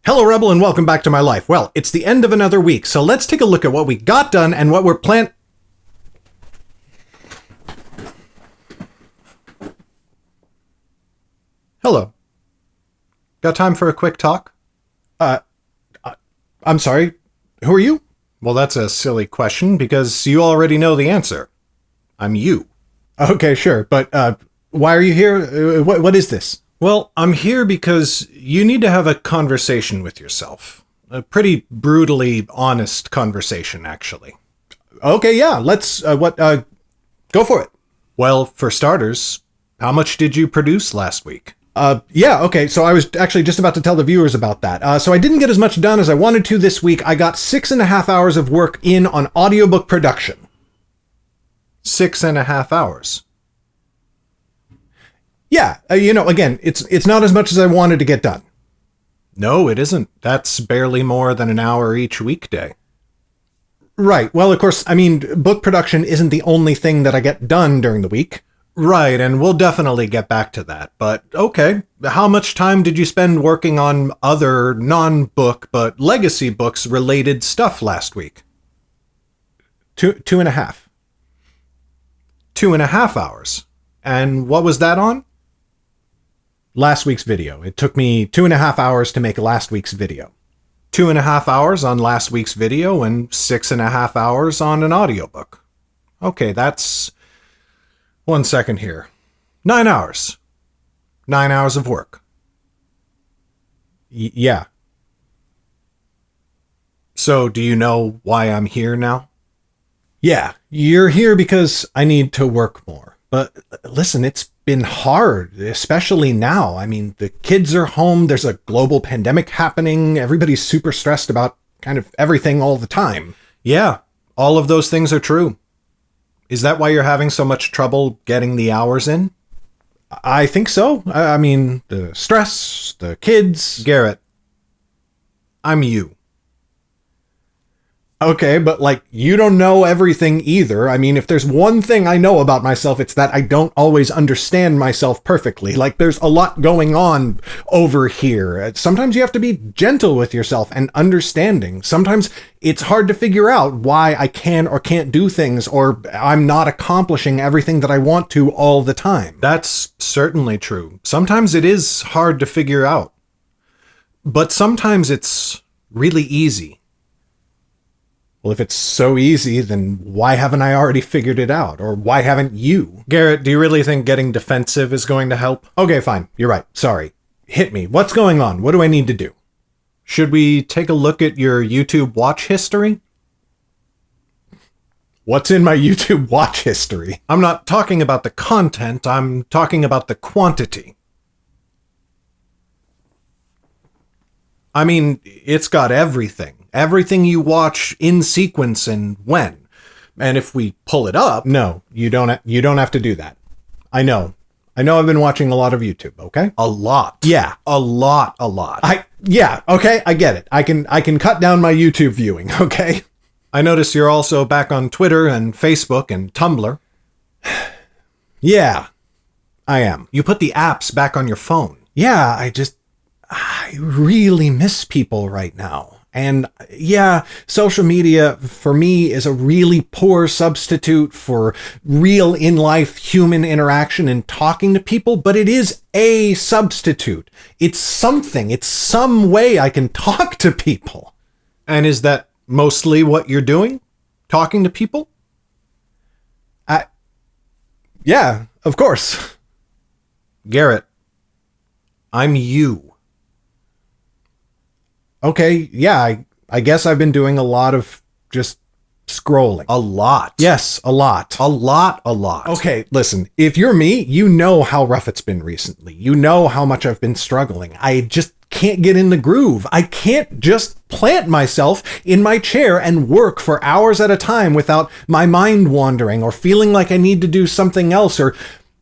Hello, Rebel, and welcome back to my life. Well, it's the end of another week, so let's take a look at what we got done and what we're Hello. Got time for a quick talk? I'm sorry, who are you? Well, that's a silly question, because you already know the answer. I'm you. Okay, sure, but, why are you here? What is this? Well, I'm here because you need to have a conversation with yourself. A pretty brutally honest conversation, actually. Okay, yeah, let's, go for it. Well, for starters, how much did you produce last week? Yeah, okay, so I was actually just about to tell the viewers about that. So I didn't get as much done as I wanted to this week. I got 6.5 hours of work in on audiobook production. 6.5 hours? Yeah, again, it's not as much as I wanted to get done. No, it isn't. That's barely more than an hour each weekday. Right, well, of course, book production isn't the only thing that I get done during the week. Right, and we'll definitely get back to that, but okay. How much time did you spend working on other non-book but legacy books related stuff last week? 2.5. 2.5 hours. And what was that on? Last week's video. It took me 2.5 hours to make last week's video. 2.5 hours on last week's video and 6.5 hours on an audiobook. Okay, that's... 1 second here. 9 hours. 9 hours of work. Yeah. So, do you know why I'm here now? Yeah, you're here because I need to work more. But listen, it's been hard, especially now. The kids are home, there's a global pandemic happening, everybody's super stressed about kind of everything all the time. Yeah, all of those things are true. Is that why you're having so much trouble getting the hours in? I think so. The stress, the kids... Garrett, I'm you. Okay, but, you don't know everything either. If there's one thing I know about myself, it's that I don't always understand myself perfectly. There's a lot going on over here. Sometimes you have to be gentle with yourself and understanding. Sometimes it's hard to figure out why I can or can't do things, or I'm not accomplishing everything that I want to all the time. That's certainly true. Sometimes it is hard to figure out. But sometimes it's really easy. Well, if it's so easy, then why haven't I already figured it out? Or why haven't you? Garrett, do you really think getting defensive is going to help? Okay, fine. You're right. Sorry. Hit me. What's going on? What do I need to do? Should we take a look at your YouTube watch history? What's in my YouTube watch history? I'm not talking about the content. I'm talking about the quantity. It's got everything. Everything you watch in sequence and when. And if we pull it up... No, you don't have to do that. I know I've been watching a lot of YouTube, okay? A lot. Yeah. A lot. Yeah, okay, I get it. I can cut down my YouTube viewing, okay? I notice you're also back on Twitter and Facebook and Tumblr. Yeah, I am. You put the apps back on your phone. Yeah, I really miss people right now. And yeah, social media for me is a really poor substitute for real in-life human interaction and talking to people, but it is a substitute. It's something. It's some way I can talk to people. And is that mostly what you're doing? Talking to people? Yeah, of course. Garrett, I'm you. Okay, yeah, I guess I've been doing a lot of just scrolling. A lot. Yes, a lot. A lot. Okay, listen, if you're me, you know how rough it's been recently. You know how much I've been struggling. I just can't get in the groove. I can't just plant myself in my chair and work for hours at a time without my mind wandering or feeling like I need to do something else or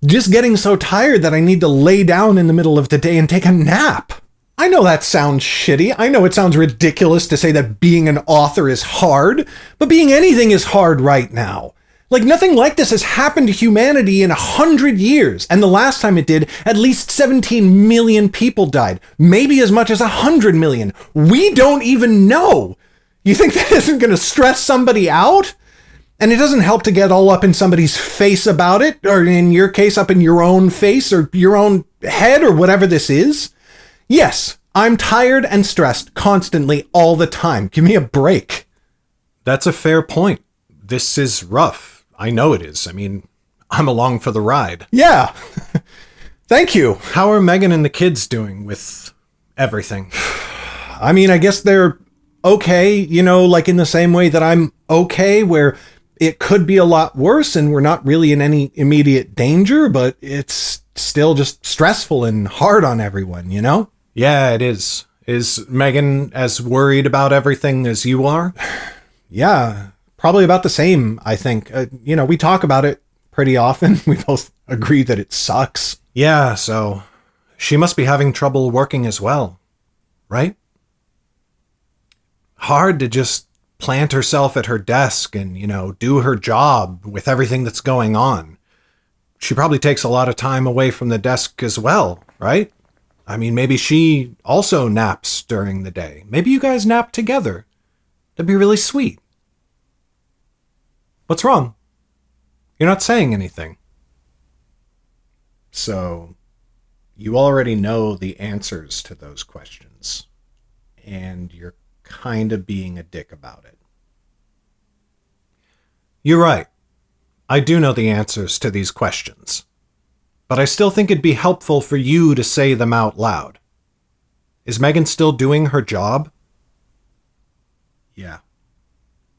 just getting so tired that I need to lay down in the middle of the day and take a nap. I know that sounds shitty. I know it sounds ridiculous to say that being an author is hard, but being anything is hard right now. Like, nothing like this has happened to humanity in 100 years. And the last time it did, at least 17 million people died. Maybe as much as 100 million. We don't even know. You think that isn't going to stress somebody out? And it doesn't help to get all up in somebody's face about it, or in your case, up in your own face or your own head or whatever this is. Yes, I'm tired and stressed constantly all the time. Give me a break. That's a fair point. This is rough. I know it is. I mean, I'm along for the ride. Yeah. Thank you. How are Megan and the kids doing with everything? I mean, I guess they're okay, like in the same way that I'm okay, where it could be a lot worse and we're not really in any immediate danger, but it's still just stressful and hard on everyone, Yeah, it is. Is Megan as worried about everything as you are? Yeah, probably about the same, I think. We talk about it pretty often. We both agree that it sucks. Yeah, so she must be having trouble working as well, right? Hard to just plant herself at her desk and, do her job with everything that's going on. She probably takes a lot of time away from the desk as well, right? I mean, maybe she also naps during the day. Maybe you guys nap together. That'd be really sweet. What's wrong? You're not saying anything. So, you already know the answers to those questions, and you're kind of being a dick about it. You're right. I do know the answers to these questions, but I still think it'd be helpful for you to say them out loud. Is Megan still doing her job? Yeah.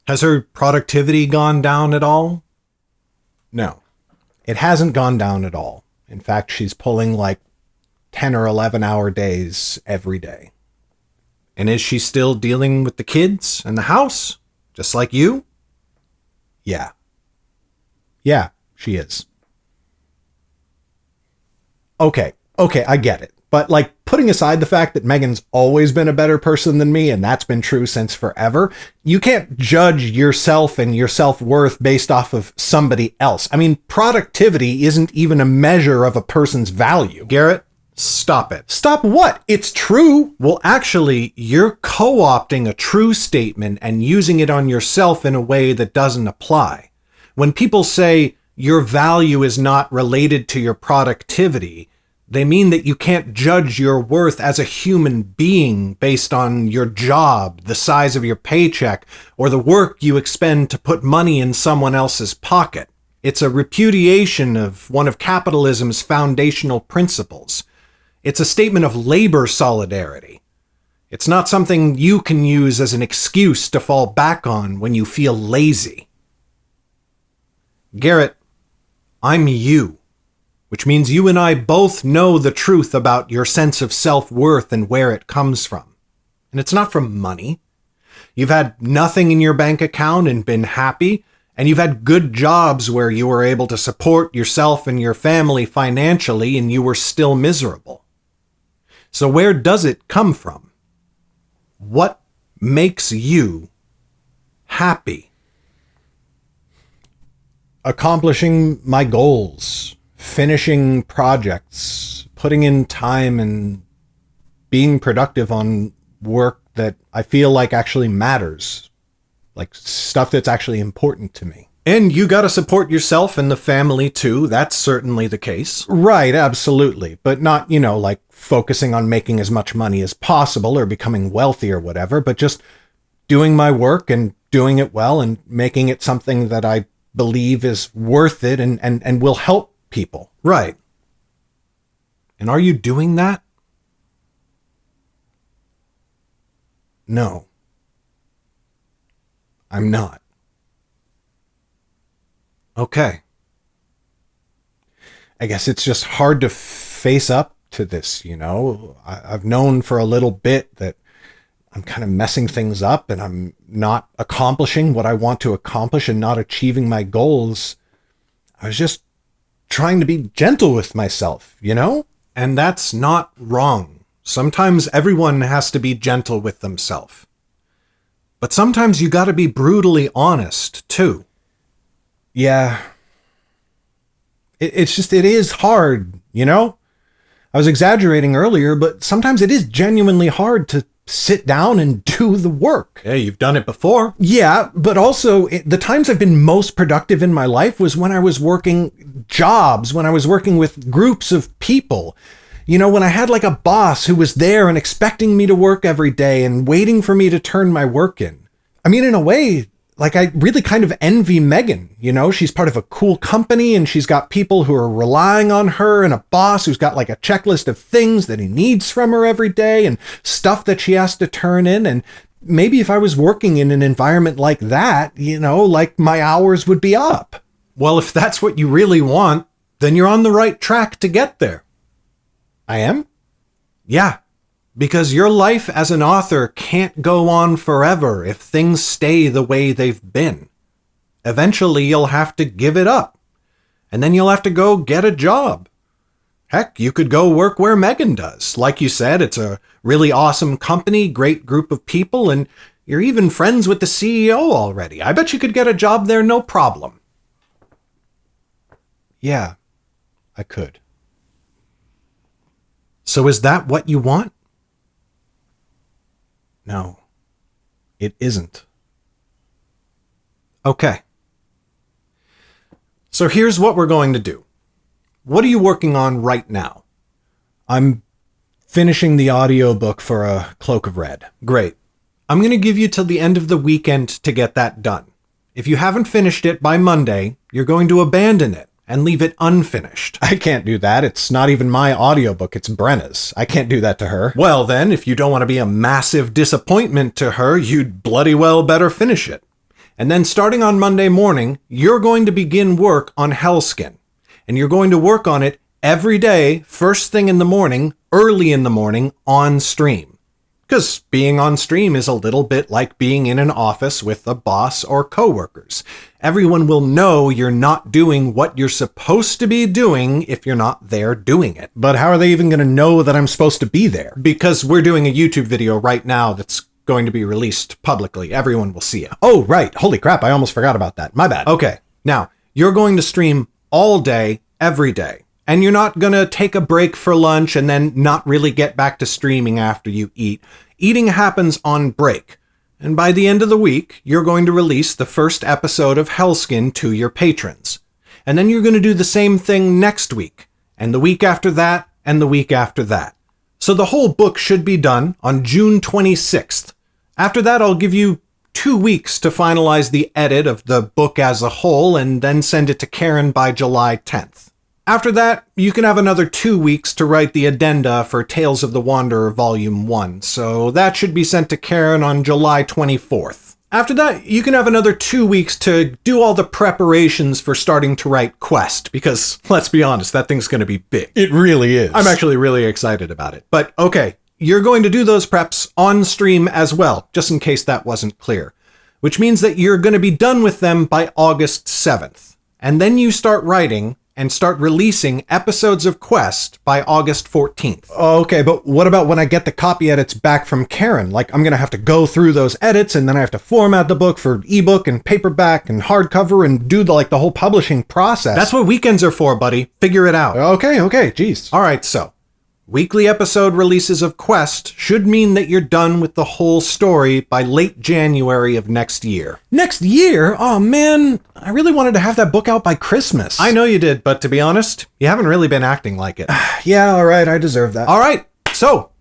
Has her productivity gone down at all? No, it hasn't gone down at all. In fact, she's pulling like 10 or 11-hour days every day. And is she still dealing with the kids and the house, just like you? Yeah. Yeah, she is. Okay, I get it. But putting aside the fact that Megan's always been a better person than me, and that's been true since forever, you can't judge yourself and your self-worth based off of somebody else. I mean, productivity isn't even a measure of a person's value. Garrett, stop it. Stop what? It's true. Well, actually, you're co-opting a true statement and using it on yourself in a way that doesn't apply. When people say your value is not related to your productivity, they mean that you can't judge your worth as a human being based on your job, the size of your paycheck, or the work you expend to put money in someone else's pocket. It's a repudiation of one of capitalism's foundational principles. It's a statement of labor solidarity. It's not something you can use as an excuse to fall back on when you feel lazy. Garrett, I'm you. Which means you and I both know the truth about your sense of self-worth and where it comes from. And it's not from money. You've had nothing in your bank account and been happy, and you've had good jobs where you were able to support yourself and your family financially, and you were still miserable. So where does it come from? What makes you happy? Accomplishing my goals. Finishing projects, putting in time and being productive on work that I feel like actually matters, like stuff that's actually important to me. And you gotta support yourself and the family too. That's certainly the case. Right, absolutely. But not, focusing on making as much money as possible or becoming wealthy or whatever, but just doing my work and doing it well and making it something that I believe is worth it and will help people. Right. And are you doing that? No. I'm not. Okay. I guess it's just hard to face up to this, I've known for a little bit that I'm kind of messing things up and I'm not accomplishing what I want to accomplish and not achieving my goals. I was just trying to be gentle with myself, And that's not wrong. Sometimes everyone has to be gentle with themselves. But sometimes you gotta be brutally honest, too. Yeah. It is hard, you know? I was exaggerating earlier, but sometimes it is genuinely hard to sit down and do the work. Hey, you've done it before. Yeah, but also the times I've been most productive in my life was when I was working jobs, when I was working with groups of people. You know, when I had like a boss who was there and expecting me to work every day and waiting for me to turn my work in. I mean, in a way, like I really kind of envy Megan. You know, she's part of a cool company and she's got people who are relying on her and a boss who's got like a checklist of things that he needs from her every day and stuff that she has to turn in. And maybe if I was working in an environment like that, you know, like my hours would be up. Well, if that's what you really want, then you're on the right track to get there. I am? Yeah. Because your life as an author can't go on forever if things stay the way they've been. Eventually, you'll have to give it up. And then you'll have to go get a job. Heck, you could go work where Megan does. Like you said, it's a really awesome company, great group of people, and you're even friends with the CEO already. I bet you could get a job there no problem. Yeah, I could. So is that what you want? No, it isn't. Okay. So here's what we're going to do. What are you working on right now? I'm finishing the audiobook for A Cloak of Red. Great. I'm going to give you till the end of the weekend to get that done. If you haven't finished it by Monday, you're going to abandon it and leave it unfinished. I can't do that. It's not even my audiobook. It's Brenna's. I can't do that to her. Well then, if you don't want to be a massive disappointment to her, you'd bloody well better finish it. And then starting on Monday morning, you're going to begin work on Hellskin. And you're going to work on it every day, first thing in the morning, early in the morning, on stream. Because being on stream is a little bit like being in an office with a boss or coworkers. Everyone will know you're not doing what you're supposed to be doing if you're not there doing it. But how are they even going to know that I'm supposed to be there? Because we're doing a YouTube video right now that's going to be released publicly. Everyone will see it. Oh, right. Holy crap. I almost forgot about that. My bad. Okay. Now, you're going to stream all day, every day. And you're not going to take a break for lunch and then not really get back to streaming after you eat. Eating happens on break. And by the end of the week, you're going to release the first episode of Hellskin to your patrons. And then you're going to do the same thing next week, and the week after that, and the week after that. So the whole book should be done on June 26th. After that, I'll give you 2 weeks to finalize the edit of the book as a whole and then send it to Karen by July 10th. After that, you can have another 2 weeks to write the addenda for Tales of the Wanderer Volume 1, so that should be sent to Karen on July 24th. After that, you can have another 2 weeks to do all the preparations for starting to write Quest, because, let's be honest, that thing's going to be big. It really is. I'm actually really excited about it. But, okay, you're going to do those preps on stream as well, just in case that wasn't clear. Which means that you're going to be done with them by August 7th. And then you start writing and start releasing episodes of Quest by August 14th. Okay, but what about when I get the copy edits back from Karen? Like, I'm going to have to go through those edits, and then I have to format the book for ebook and paperback and hardcover and do the whole publishing process. That's what weekends are for, buddy. Figure it out. Okay, jeez. All right, so weekly episode releases of Quest should mean that you're done with the whole story by late January of next year. Next year? Oh man, I really wanted to have that book out by Christmas. I know you did, but to be honest, you haven't really been acting like it. Yeah, all right, I deserve that. All right, so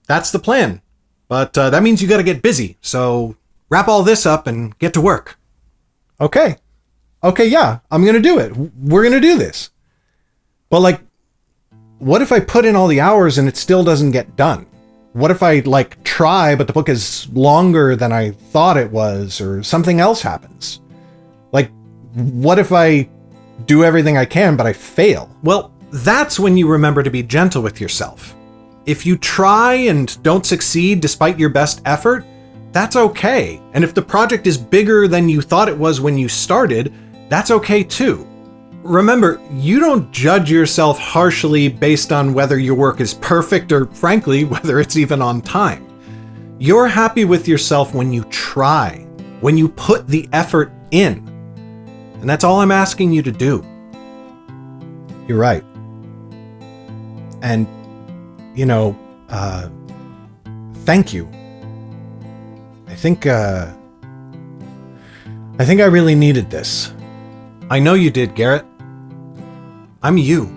that's the plan. But that means you got to get busy, so wrap all this up and get to work. Okay, yeah, I'm going to do it. We're going to do this. But what if I put in all the hours and it still doesn't get done? What if I try, but the book is longer than I thought it was, or something else happens? What if I do everything I can, but I fail? Well, that's when you remember to be gentle with yourself. If you try and don't succeed despite your best effort, that's okay. And if the project is bigger than you thought it was when you started, that's okay too. Remember, you don't judge yourself harshly based on whether your work is perfect or, frankly, whether it's even on time. You're happy with yourself when you try, when you put the effort in. And that's all I'm asking you to do. You're right. And, thank you. I think I really needed this. I know you did, Garrett. I'm you.